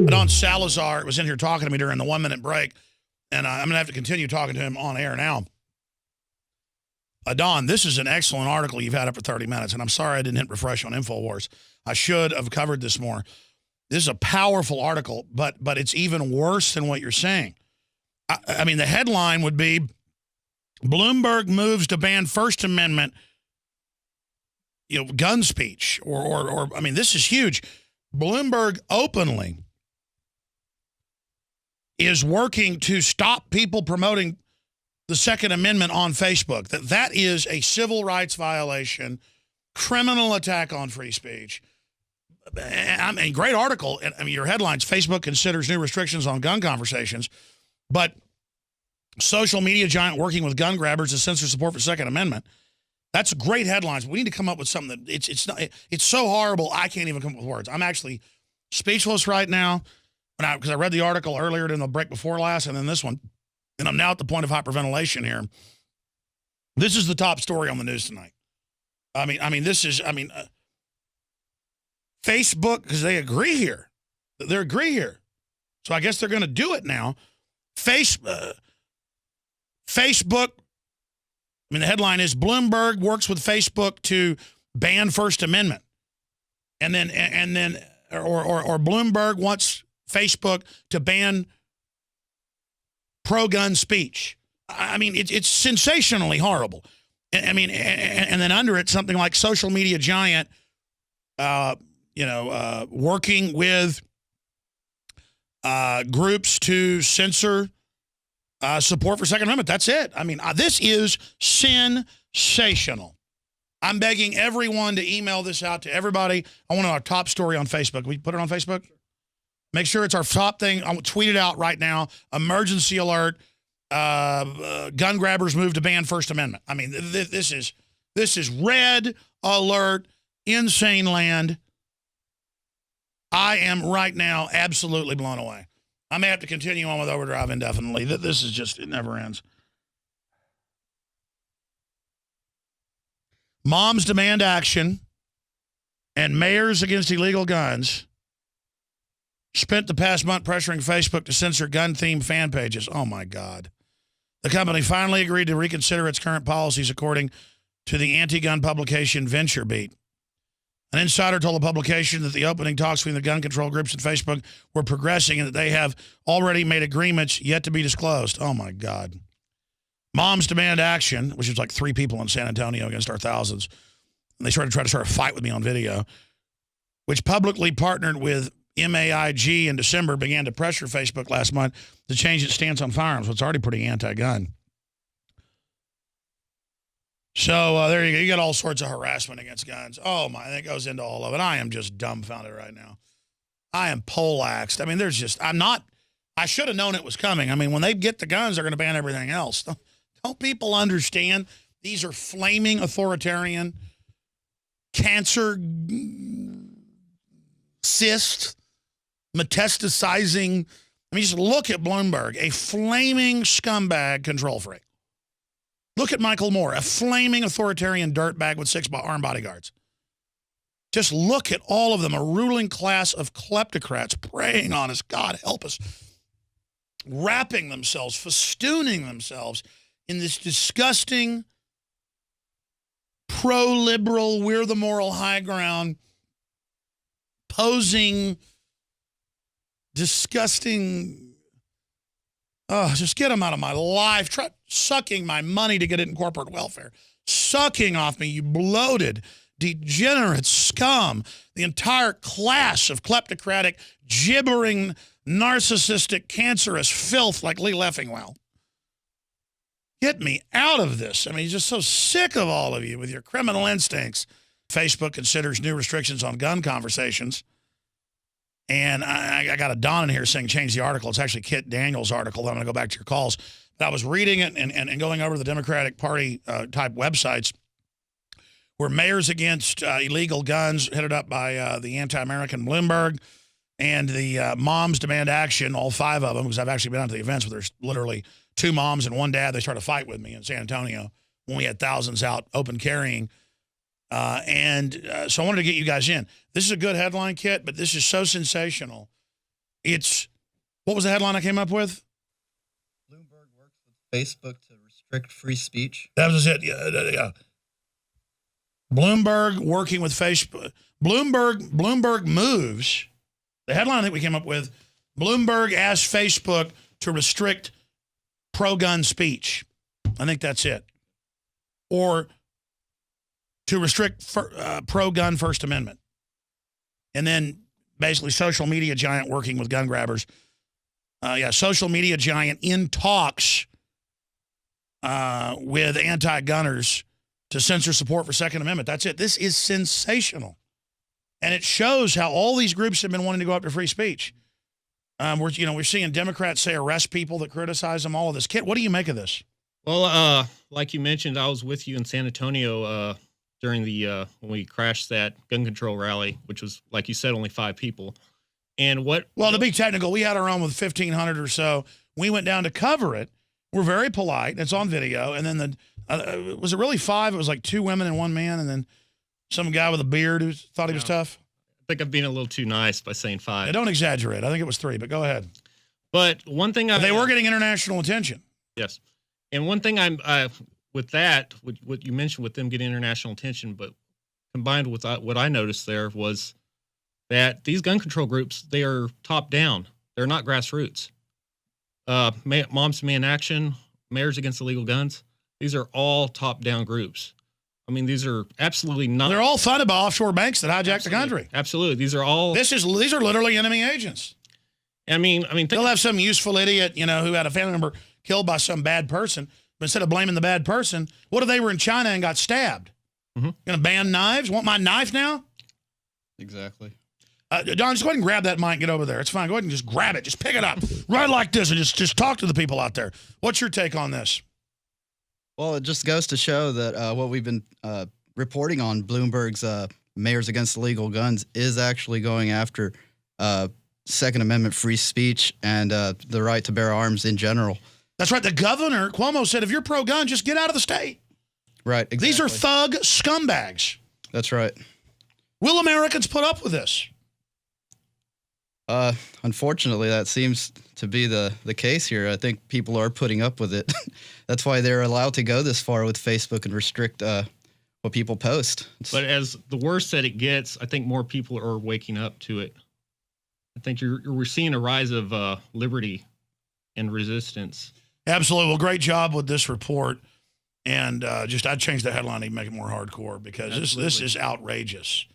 Adon Salazar was in here talking to me during the 1 minute break, and I'm going to have to continue talking to him on air now. Adon, this is an excellent article you've had up for 30 minutes, and I'm sorry I didn't hit refresh on InfoWars. I should have covered this more. This is a powerful article, but it's even worse than what you're saying. I mean, the headline would be, Bloomberg moves to ban First Amendment, gun speech, or I mean, this is huge. Bloomberg openly is working to stop people promoting the Second Amendment on Facebook. That is a civil rights violation, criminal attack on free speech. I mean, great article. I mean, your headlines, Facebook considers new restrictions on gun conversations, but social media giant working with gun grabbers to censor support for Second Amendment. That's great headlines. We need to come up with something that it's so horrible I can't even come up with words. I'm actually speechless right now because I read the article earlier in the break before last and then this one, and I'm now at the point of hyperventilation here. This is the top story on the news tonight. Facebook, because they agree here. They agree here. So I guess they're going to do it now. Facebook, I mean, the headline is Bloomberg works with Facebook to ban First Amendment. And then Bloomberg wants Facebook to ban pro-gun speech. I mean, it's sensationally horrible. I mean, and then under it, something like social media giant, working with groups to censor support for Second Amendment. That's it. I mean, this is sensational. I'm begging everyone to email this out to everybody. I want our top story on Facebook. We put it on Facebook? Make sure it's our top thing. I'll tweet it out right now. Emergency alert. Gun grabbers move to ban First Amendment. I mean, this is red alert, insane land. I am right now absolutely blown away. I may have to continue on with Overdrive indefinitely. This is just, it never ends. Moms demand action, and mayors against illegal guns spent the past month pressuring Facebook to censor gun-themed fan pages. Oh, my God. The company finally agreed to reconsider its current policies, according to the anti-gun publication VentureBeat. An insider told the publication that the opening talks between the gun control groups and Facebook were progressing and that they have already made agreements yet to be disclosed. Oh, my God. Moms demand action, which is like 3 people in San Antonio against our thousands. And they tried to start a fight with me on video, which publicly partnered with MAIG in December, began to pressure Facebook last month to change its stance on firearms. So it's already pretty anti-gun. So there you go. You got all sorts of harassment against guns. Oh, my, that goes into all of it. I am just dumbfounded right now. I am poleaxed. I mean, I should have known it was coming. I mean, when they get the guns, they're going to ban everything else. Don't people understand? These are flaming authoritarian, cancer cyst, metastasizing. I mean, just look at Bloomberg, a flaming scumbag control freak. Look at Michael Moore, a flaming authoritarian dirtbag with 6 armed bodyguards. Just look at all of them, a ruling class of kleptocrats preying on us. God help us. Wrapping themselves, festooning themselves in this disgusting, pro-liberal, we're the moral high ground, posing, disgusting. Oh, just get them out of my life. Try sucking my money to get it in corporate welfare. Sucking off me, you bloated, degenerate scum. The entire class of kleptocratic, gibbering, narcissistic, cancerous filth like Lee Leffingwell. Get me out of this. I mean, just so sick of all of you with your criminal instincts. Facebook considers new restrictions on gun conversations. And I got a Don in here saying change the article. It's actually Kit Daniels' article. I'm going to go back to your calls. But I was reading it and going over to the Democratic Party type websites where mayors against illegal guns, headed up by the anti-American Bloomberg, and the moms demand action, all 5 of them, because I've actually been out to the events where there's literally 2 moms and 1 dad. They started a fight with me in San Antonio when we had thousands out open carrying. So I wanted to get you guys in. This is a good headline, Kit, but this is so sensational It's, what was the headline I came up with? Bloomberg works with Facebook to restrict free speech. That was it. Yeah. Bloomberg working with Facebook. Bloomberg moves. The headline that we came up with, Bloomberg asks Facebook to restrict pro-gun speech. I think that's it. Or to restrict pro-gun First Amendment. And then basically social media giant working with gun grabbers. Social media giant in talks with anti-gunners to censor support for Second Amendment. That's it. This is sensational. And it shows how all these groups have been wanting to go after free speech. We're seeing Democrats say arrest people that criticize them, all of this. Kit, what do you make of this? Well, like you mentioned, I was with you in San Antonio during the when we crashed that gun control rally, which was, like you said, only 5 people. And what? Well, to be technical, we had our own with 1,500 or so. We went down to cover it. We're very polite. It's on video. And then was it really 5? It was like 2 women and 1 man, and then some guy with a beard who thought he was tough. I think I'm being a little too nice by saying 5. Yeah, don't exaggerate. I think it was 3, but go ahead. But one thing they were getting international attention. Yes. And one thing with that, what you mentioned with them getting international attention, but combined with what I noticed there was that these gun control groups, they are top down. They're not grassroots. Moms Demand Action, Mayors Against Illegal Guns, these are all top down groups. I mean, these are absolutely not. They're all funded by offshore banks that hijack the country. Absolutely. These are all. These are literally enemy agents. I mean, they'll have some useful idiot, who had a family member killed by some bad person. But instead of blaming the bad person, what if they were in China and got stabbed? Mm-hmm. Going to ban knives? Want my knife now? Exactly. Don, just go ahead and grab that mic and get over there. It's fine. Go ahead and just grab it. Just pick it up. Right like this and just talk to the people out there. What's your take on this? Well, it just goes to show that what we've been reporting on Bloomberg's Mayors Against Illegal Guns is actually going after Second Amendment free speech and the right to bear arms in general. That's right. The governor, Cuomo, said, if you're pro-gun, just get out of the state. Right, exactly. These are thug scumbags. That's right. Will Americans put up with this? Unfortunately, that seems to be the case here. I think people are putting up with it. That's why they're allowed to go this far with Facebook and restrict what people post. But as the worse that it gets, I think more people are waking up to it. I think we're seeing a rise of liberty and resistance. Absolutely. Well, great job with this report. And I'd change the headline and make it more hardcore because this is outrageous.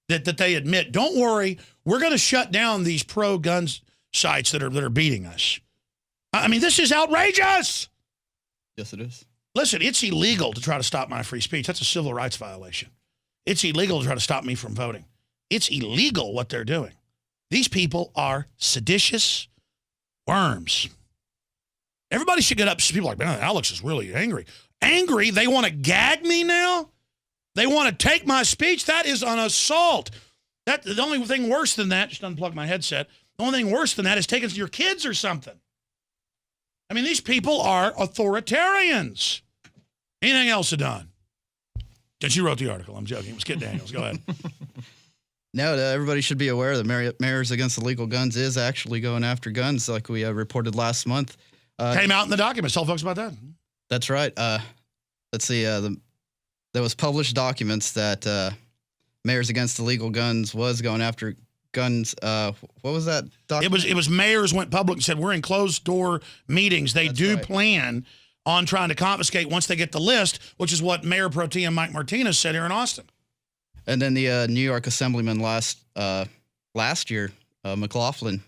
That they admit, don't worry, we're going to shut down these pro-gun sites that are beating us. I mean, this is outrageous. Yes, it is. Listen, it's illegal to try to stop my free speech. That's a civil rights violation. It's illegal to try to stop me from voting. It's illegal what they're doing. These people are seditious worms. Everybody should get up. People are like, man, Alex is really angry. Angry? They want to gag me now? They want to take my speech? That is an assault. The only thing worse than that, just unplug my headset, the only thing worse than that is taking your kids or something. I mean, these people are authoritarians. Anything else, Adon? Since you wrote the article, I'm joking. It was Kit Daniels. Go ahead. No, everybody should be aware that Mayors Against Illegal Guns is actually going after guns, like we reported last month. Came out in the documents. Tell folks about that. That's right. Let's see. There was published documents that Mayors Against Illegal Guns was going after guns. What was that document? It was mayors went public and said, we're in closed door meetings. They plan on trying to confiscate once they get the list, which is what Mayor Pro Tem Mike Martinez said here in Austin. And then the New York Assemblyman last year, McLaughlin,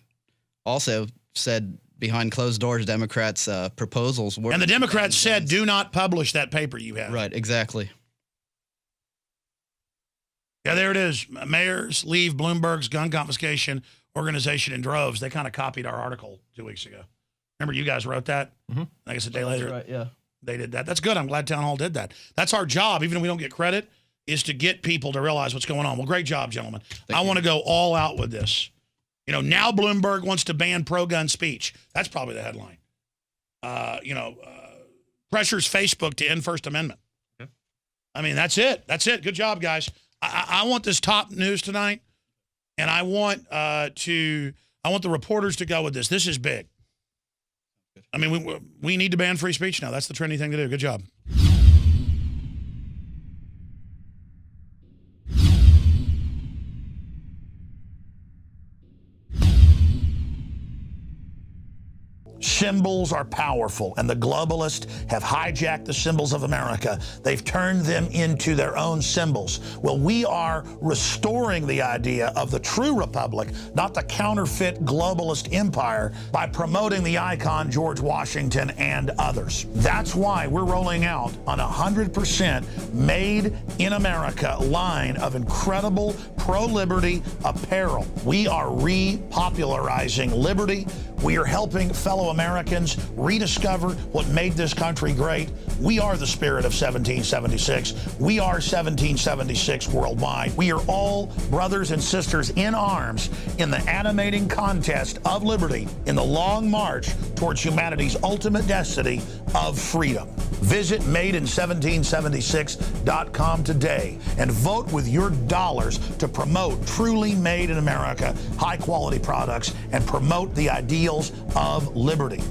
also said behind closed doors, Democrats' proposals were. And the Democrats said, do not publish that paper you have. Right, exactly. Yeah, there it is. Mayors leave Bloomberg's gun confiscation organization in droves. They kind of copied our article 2 weeks ago. Remember, you guys wrote that? Mm-hmm. I guess a day later. Right, yeah. They did that. That's good. I'm glad Town Hall did that. That's our job, even if we don't get credit, is to get people to realize what's going on. Well, great job, gentlemen. I want to go all out with this. Now Bloomberg wants to ban pro-gun speech. That's probably the headline. Pressures Facebook to end First Amendment. Okay. I mean, that's it. That's it. Good job, guys. I want this top news tonight, and I want to I want the reporters to go with this. This is big. I mean, we need to ban free speech now. That's the trendy thing to do. Good job. Symbols are powerful, and the globalists have hijacked the symbols of America. They've turned them into their own symbols. Well, we are restoring the idea of the true republic, not the counterfeit globalist empire, by promoting the icon George Washington and others. That's why we're rolling out an 100% made in America line of incredible pro-liberty apparel. We are repopularizing liberty. We are helping fellow Americans rediscover what made this country great. We are the spirit of 1776. We are 1776 worldwide. We are all brothers and sisters in arms in the animating contest of liberty in the long march towards humanity's ultimate destiny of freedom. Visit madein1776.com today and vote with your dollars to promote truly made in America, high-quality products, and promote the ideals of liberty.